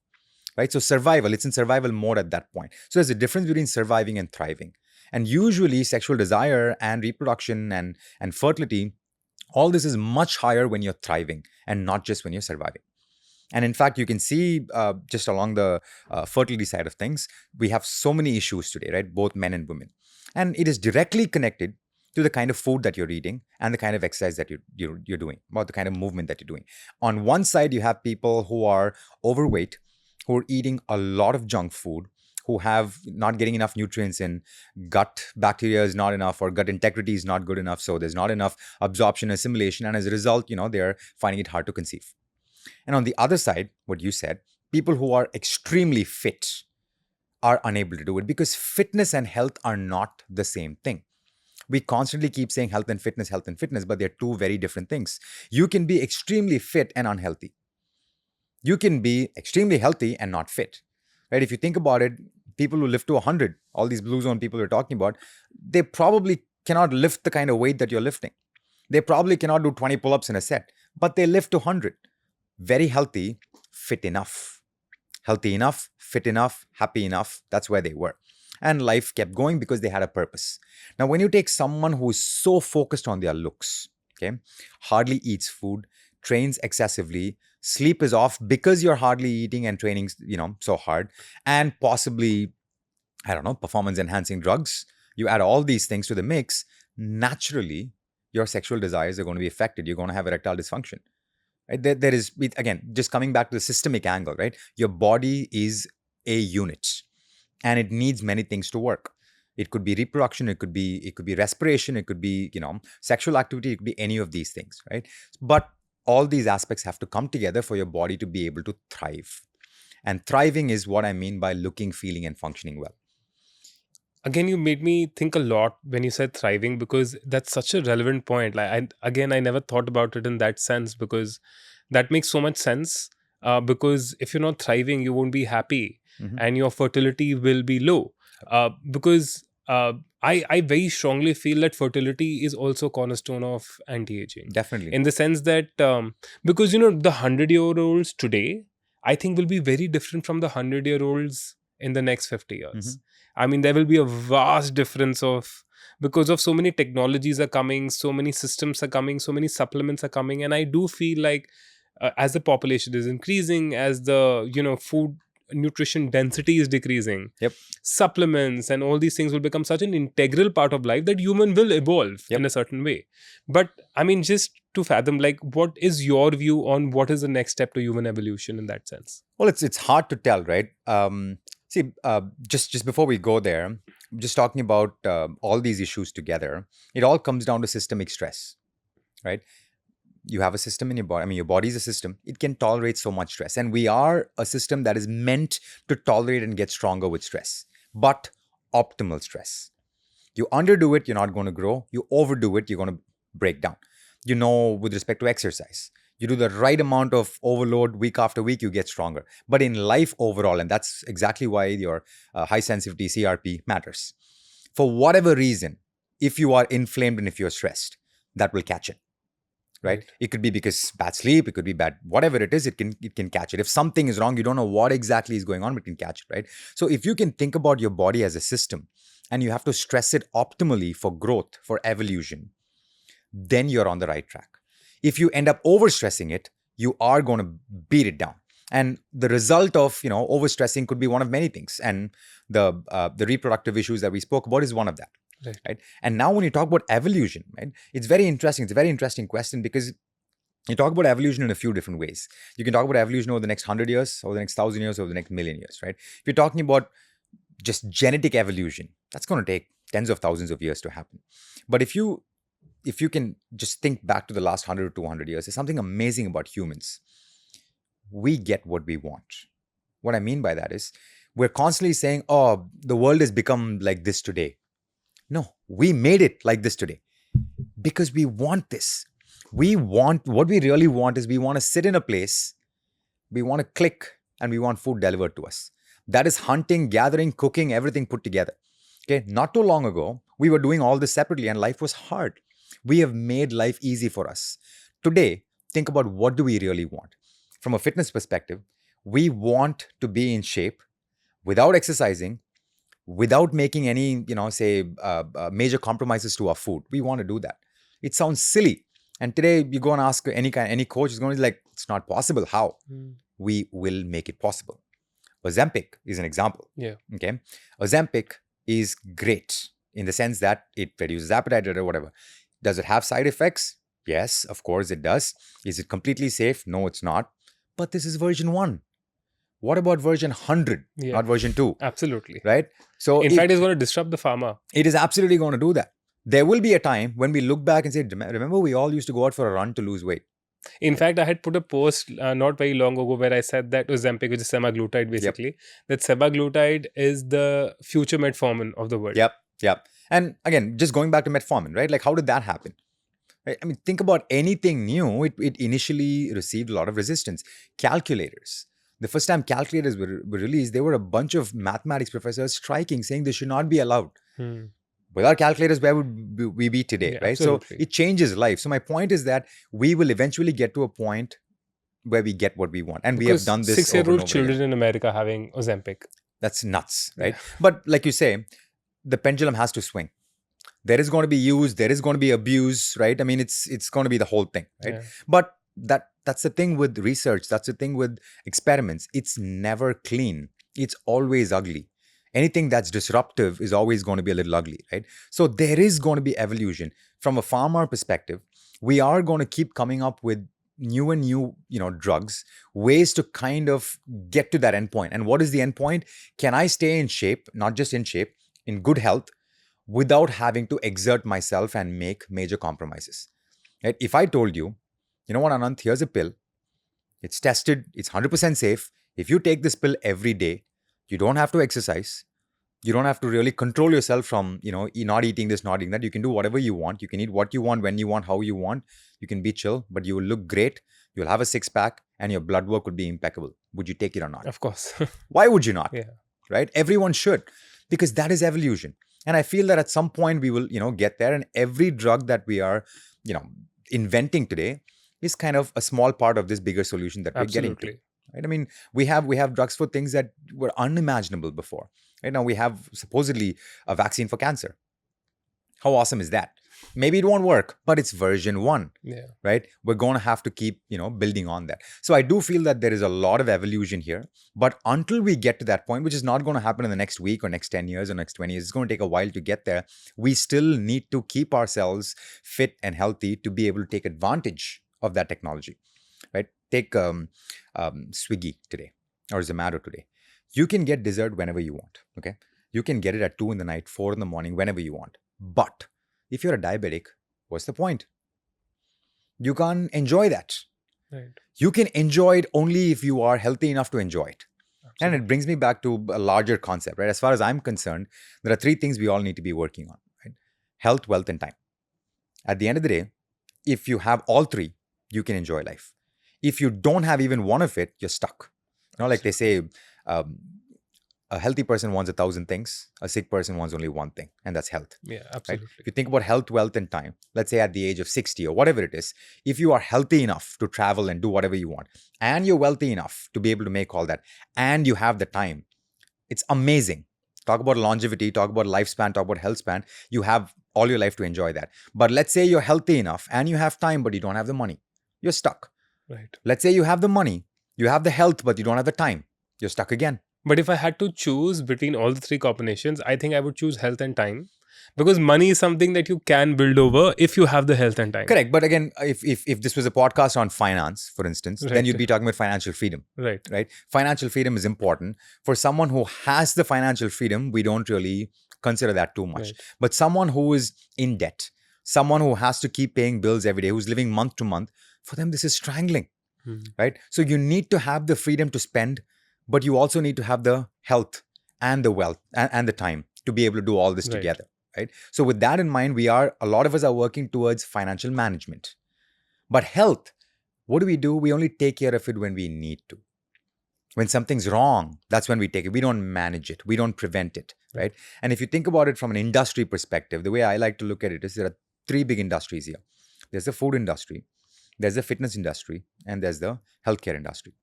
right? So survival, it's in survival mode at that point. So there's a difference between surviving and thriving. And usually sexual desire and reproduction and fertility, all this is much higher when you're thriving and not just when you're surviving. And in fact, you can see just along the fertility side of things, we have so many issues today, right? Both men and women. And it is directly connected to the kind of food that you're eating and the kind of exercise that you're doing, or the kind of movement that you're doing. On one side, you have people who are overweight, who are eating a lot of junk food, who have not getting enough nutrients in, gut bacteria is not enough, or gut integrity is not good enough. So there's not enough absorption, assimilation. And as a result, they're finding it hard to conceive. And on the other side, what you said, people who are extremely fit are unable to do it, because fitness and health are not the same thing. We constantly keep saying health and fitness, but they're two very different things. You can be extremely fit and unhealthy. You can be extremely healthy and not fit, right? If you think about it, people who live to 100, all these blue zone people we're talking about, they probably cannot lift the kind of weight that you're lifting. They probably cannot do 20 pull-ups in a set, but they lift to 100. Very healthy, fit enough. Healthy enough, fit enough, happy enough. That's where they were. And life kept going because they had a purpose. Now, when you take someone who is so focused on their looks, okay, hardly eats food, trains excessively, sleep is off because you're hardly eating and training, so hard, and possibly, I don't know, performance enhancing drugs, you add all these things to the mix, naturally, your sexual desires are going to be affected. You're going to have erectile dysfunction. Right? There is, again, just coming back to the systemic angle, right? Your body is a unit and it needs many things to work. It could be reproduction, it could be respiration, it could be, sexual activity, it could be any of these things, right? But all these aspects have to come together for your body to be able to thrive. And thriving is what I mean by looking, feeling, and functioning well. Again, you made me think a lot when you said thriving, because that's such a relevant point. Like, I never thought about it in that sense, because that makes so much sense. Because if you're not thriving, you won't be happy, Mhm. and your fertility will be low. Because I very strongly feel that fertility is also cornerstone of anti-aging, Definitely. in the sense that because the 100-year-olds today, I think, will be very different from the 100-year-olds in the next 50 years. Mhm. I mean, there will be a vast difference of, because of so many technologies are coming, so many systems are coming, so many supplements are coming, and I do feel like as the population is increasing, as the food nutrition density is decreasing, Yep. supplements and all these things will become such an integral part of life that human will evolve Yep. in a certain way. But I mean, just to fathom, like, what is your view on what is the next step to human evolution in that sense? Well, it's hard to tell, right? See, just before we go there, just talking about all these issues together, it all comes down to systemic stress, right? You have a system in your body. I mean, your body is a system. It can tolerate so much stress, and we are a system that is meant to tolerate and get stronger with stress, but optimal stress. You underdo it, you're not going to grow. You overdo it, you're going to break down. With respect to exercise, you do the right amount of overload week after week, you get stronger. But in life overall, and that's exactly why your high sensitivity CRP matters. For whatever reason, if you are inflamed and if you're stressed, that will catch it. Right? It could be because bad sleep, it could be bad, whatever it is, it can catch it. If something is wrong, you don't know what exactly is going on, but it can catch it, right? So if you can think about your body as a system and you have to stress it optimally for growth, for evolution, then you're on the right track. If you end up overstressing it, you are going to beat it down. And the result of overstressing could be one of many things. And the reproductive issues that we spoke about is one of that. Right. And now when you talk about evolution, right, it's very interesting. It's a very interesting question because you talk about evolution in a few different ways. You can talk about evolution over the next 100 years, over the next 1,000 years, over the next million years, right? If you're talking about just genetic evolution, that's going to take tens of thousands of years to happen. But if you can just think back to the last 100 or 200 years, there's something amazing about humans. We get what we want. What I mean by that is we're constantly saying, oh, the world has become like this today. No, we made it like this today because we want this. What we really want is we want to sit in a place, we want to click, and we want food delivered to us. That is hunting, gathering, cooking, everything put together. Okay, not too long ago, we were doing all this separately and life was hard. We have made life easy for us. Today, think about what do we really want? From a fitness perspective, we want to be in shape without exercising, without making any, major compromises to our food. We want to do that. It sounds silly. And today you go and ask any coach is going to be like, it's not possible. How? We will make it possible. Ozempic is an example. Yeah. Okay. Ozempic is great in the sense that it reduces appetite or whatever. Does it have side effects? Yes, of course it does. Is it completely safe? No, it's not. But this is version 1. What about version 100, not version 2? Absolutely. Right? So in fact, it's going to disrupt the pharma. It is absolutely going to do that. There will be a time when we look back and say, remember we all used to go out for a run to lose weight. In fact, I had put a post not very long ago where I said that Ozempic, which is semaglutide basically, that semaglutide is the future metformin of the world. Yep. And again, just going back to metformin, right? Like, how did that happen? Right? I mean, think about anything new. It initially received a lot of resistance. Calculators. The first time calculators were released, there were a bunch of mathematics professors striking, saying they should not be allowed. Without calculators, where would we be today, right? Absolutely. So it changes life. So my point is that we will eventually get to a point where we get what we want. And we have done this 6-year-old children in America having Ozempic. That's nuts, right? Yeah. But like you say, the pendulum has to swing. There is going to be use, there is going to be abuse, right? I mean, it's going to be the whole thing, right? Yeah. But that's the thing with research. That's the thing with experiments. It's never clean. It's always ugly. Anything that's disruptive is always going to be a little ugly, right? So there is going to be evolution. From a pharma perspective, we are going to keep coming up with new and new, drugs, ways to kind of get to that endpoint. And what is the endpoint? Can I stay in shape, not just in shape, in good health, without having to exert myself and make major compromises. Right? If I told you, you know what, Anant, here's a pill. It's tested. It's 100% safe. If you take this pill every day, you don't have to exercise. You don't have to really control yourself from, not eating this, not eating that. You can do whatever you want. You can eat what you want, when you want, how you want. You can be chill, but you will look great. You'll have a six pack and your blood work would be impeccable. Would you take it or not? Of course. Why would you not? Yeah. Right? Everyone should, because that is evolution. And I feel that at some point we will, get there. And every drug that we are, inventing today is kind of a small part of this bigger solution that we're getting to. Right? I mean, we have drugs for things that were unimaginable before. Right now, we have supposedly a vaccine for cancer. How awesome is that? Maybe it won't work, but it's version 1. Yeah. Right? We're going to have to keep, building on that. So I do feel that there is a lot of evolution here. But until we get to that point, which is not going to happen in the next week or next 10 years or next 20 years, it's going to take a while to get there. We still need to keep ourselves fit and healthy to be able to take advantage of that technology. Right? Take Swiggy today or Zomato today. You can get dessert whenever you want. Okay? You can get it at 2 in the night, 4 in the morning, whenever you want. But if you're a diabetic, what's the point? You can't enjoy that. Right. You can enjoy it only if you are healthy enough to enjoy it. Absolutely. And it brings me back to a larger concept, right? As far as I'm concerned, there are 3 things we all need to be working on, right? Health, wealth, and time. At the end of the day, if you have all 3, you can enjoy life. If you don't have even one of it, you're stuck. Like they say, a healthy person wants 1,000 things. A sick person wants only one thing, and that's health. Yeah, absolutely. Right? If you think about health, wealth, and time, let's say at the age of 60 or whatever it is, if you are healthy enough to travel and do whatever you want, and you're wealthy enough to be able to make all that, and you have the time, it's amazing. Talk about longevity, talk about lifespan, talk about health span. You have all your life to enjoy that. But let's say you're healthy enough and you have time, but you don't have the money. You're stuck. Right. Let's say you have the money, you have the health, but you don't have the time. You're stuck again. But if I had to choose between all the 3 combinations, I think I would choose health and time, because money is something that you can build over if you have the health and time. Correct. But again, if this was a podcast on finance, for instance, then you'd be talking about financial freedom. Right. Right. Financial freedom is important. For someone who has the financial freedom, we don't really consider that too much. Right. But someone who is in debt, someone who has to keep paying bills every day, who's living month to month, for them, this is strangling. Right. So you need to have the freedom to spend, but you also need to have the health and the wealth and the time to be able to do all this together. Right. So with that in mind, a lot of us are working towards financial management. But health, what do? We only take care of it when we need to. When something's wrong, that's when we take it. We don't manage it. We don't prevent it. Right. And if you think about it from an industry perspective, the way I like to look at it is there are 3 big industries here. There's the food industry, there's the fitness industry, and there's the healthcare industry.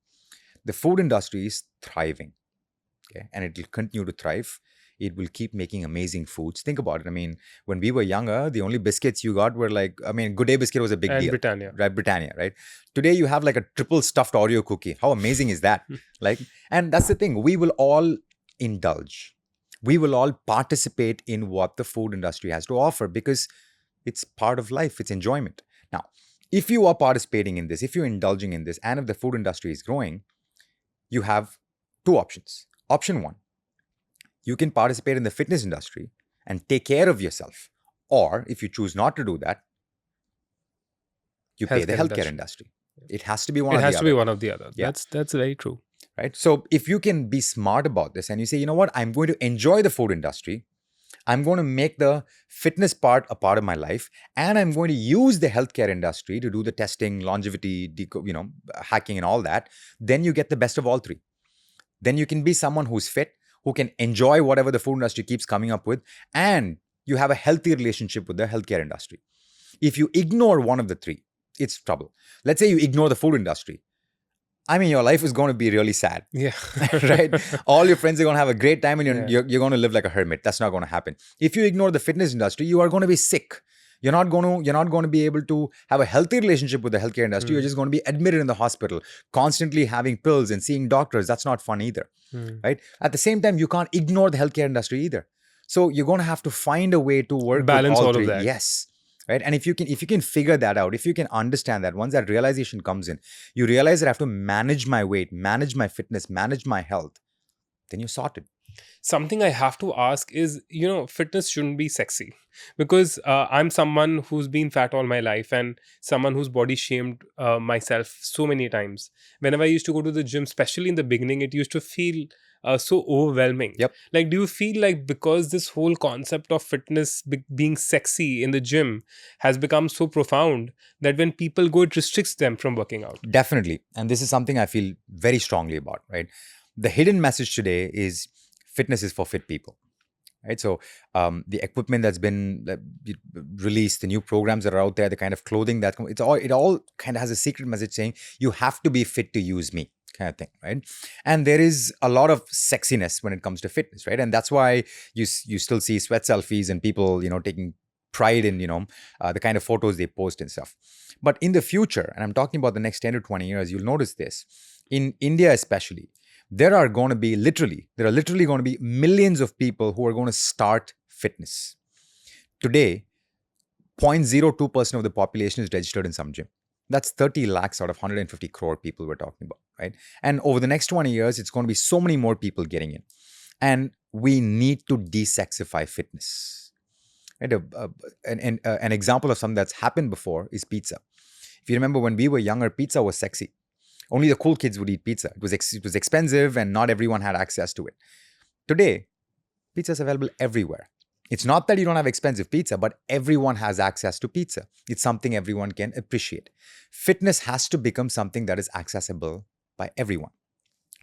The food industry is thriving, okay, and it will continue to thrive. It will keep making amazing foods. Think about it. I mean, when we were younger, the only biscuits you got were Good Day biscuit was a big deal. Britannia. Right, Britannia, right? Today you have like a triple stuffed Oreo cookie. How amazing is that? And that's the thing. We will all indulge. We will all participate in what the food industry has to offer because it's part of life. It's enjoyment. Now, if you are participating in this, if you're indulging in this, and if the food industry is growing, you have 2 options. Option 1, you can participate in the fitness industry and take care of yourself. Or if you choose not to do that, you pay the healthcare industry. It has to be one of the other. It has to be one of the other. Yeah. That's very true. Right? So if you can be smart about this and you say, you know what, I'm going to enjoy the food industry. I'm going to make the fitness part a part of my life, and I'm going to use the healthcare industry to do the testing, longevity, hacking and all that. Then you get the best of all 3. Then you can be someone who's fit, who can enjoy whatever the food industry keeps coming up with, and you have a healthy relationship with the healthcare industry. If you ignore one of the 3, it's trouble. Let's say you ignore the food industry. I mean, your life is going to be really sad. Yeah. Right? All your friends are going to have a great time and you're going to live like a hermit. That's not going to happen. If you ignore the fitness industry, you are going to be sick. You're not going to be able to have a healthy relationship with the healthcare industry. You're just going to be admitted in the hospital, constantly having pills and seeing doctors. That's not fun either. Right? At the same time, you can't ignore the healthcare industry either. So you're going to have to find a way to work balance with all 3. of that. Yes. Right. And if you can figure that out, if you can understand that, once that realization comes in, you realize that I have to manage my weight, manage my fitness, manage my health, then you're sorted. something I have to ask is, fitness shouldn't be sexy, because I'm someone who's been fat all my life and someone who's body shamed myself so many times. Whenever I used to go to the gym, especially in the beginning, it used to feel so overwhelming. Yep. Like, do you feel like because this whole concept of fitness being sexy in the gym has become so profound that when people go, it restricts them from working out? Definitely. And this is something I feel very strongly about, right? The hidden message today is fitness is for fit people, right? So the equipment that's been released, the new programs that are out there, the kind of clothing that it all kind of has a secret message saying you have to be fit to use me, kind of thing, right? And there is a lot of sexiness when it comes to fitness, right? And that's why you still see sweat selfies and people, taking pride in, the kind of photos they post and stuff. But in the future, and I'm talking about the next 10 to 20 years, you'll notice this. In India especially, there are literally going to be millions of people who are going to start fitness. Today, 0.02% of the population is registered in some gym. That's 30 lakhs out of 150 crore people we're talking about, right? And over the next 20 years, it's going to be so many more people getting in. And we need to desexify fitness. Right? An example of something that's happened before is pizza. If you remember when we were younger, pizza was sexy. Only the cool kids would eat pizza. It was expensive and not everyone had access to it. Today, pizza is available everywhere. It's not that you don't have expensive pizza, but everyone has access to pizza. It's something everyone can appreciate. Fitness has to become something that is accessible by everyone.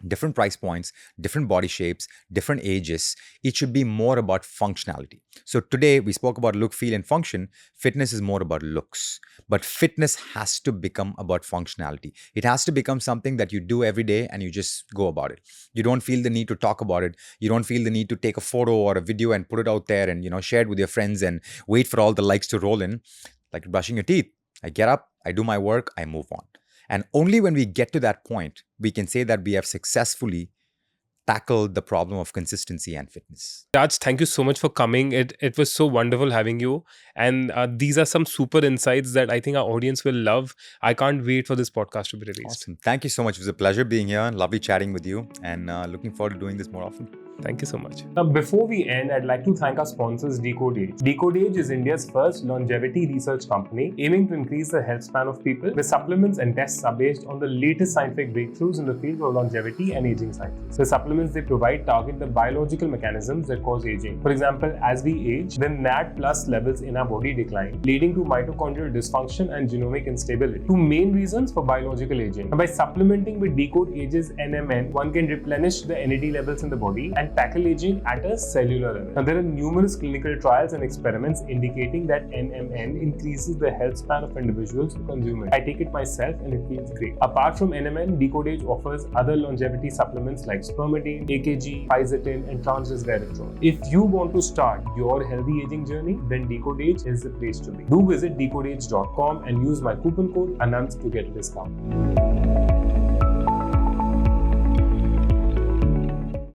Different price points, different body shapes, different ages. It should be more about functionality. So today we spoke about look, feel, and function. Fitness is more about looks, but fitness has to become about functionality. It has to become something that you do every day and you just go about it. You don't feel the need to talk about it. You don't feel the need to take a photo or a video and put it out there and, share it with your friends and wait for all the likes to roll in. Like brushing your teeth. I get up, I do my work, I move on. And only when we get to that point, we can say that we have successfully tackled the problem of consistency and fitness. Raj, thank you so much for coming. It was so wonderful having you. And these are some super insights that I think our audience will love. I can't wait for this podcast to be released. Awesome. Thank you so much. It was a pleasure being here. Lovely chatting with you and looking forward to doing this more often. Thank you so much. Now, before we end, I'd like to thank our sponsors, Decode Age. Decode Age is India's first longevity research company aiming to increase the health span of people. The supplements and tests are based on the latest scientific breakthroughs in the field of longevity and aging sciences. The supplements they provide target the biological mechanisms that cause aging. For example, as we age, the NAD plus levels in our body decline, leading to mitochondrial dysfunction and genomic instability. Two main reasons for biological aging. And by supplementing with Decode Age's NMN, one can replenish the NAD levels in the body and tackle aging at a cellular level. Now, there are numerous clinical trials and experiments indicating that NMN increases the health span of individuals who consume it. I take it myself and it feels great. Apart from NMN, Decode Age offers other longevity supplements like spermidine, AKG, fisetin, and transresveratrol. If you want to start your healthy aging journey, then Decode Age is the place to be. Do visit decodeage.com and use my coupon code Anant to get a discount.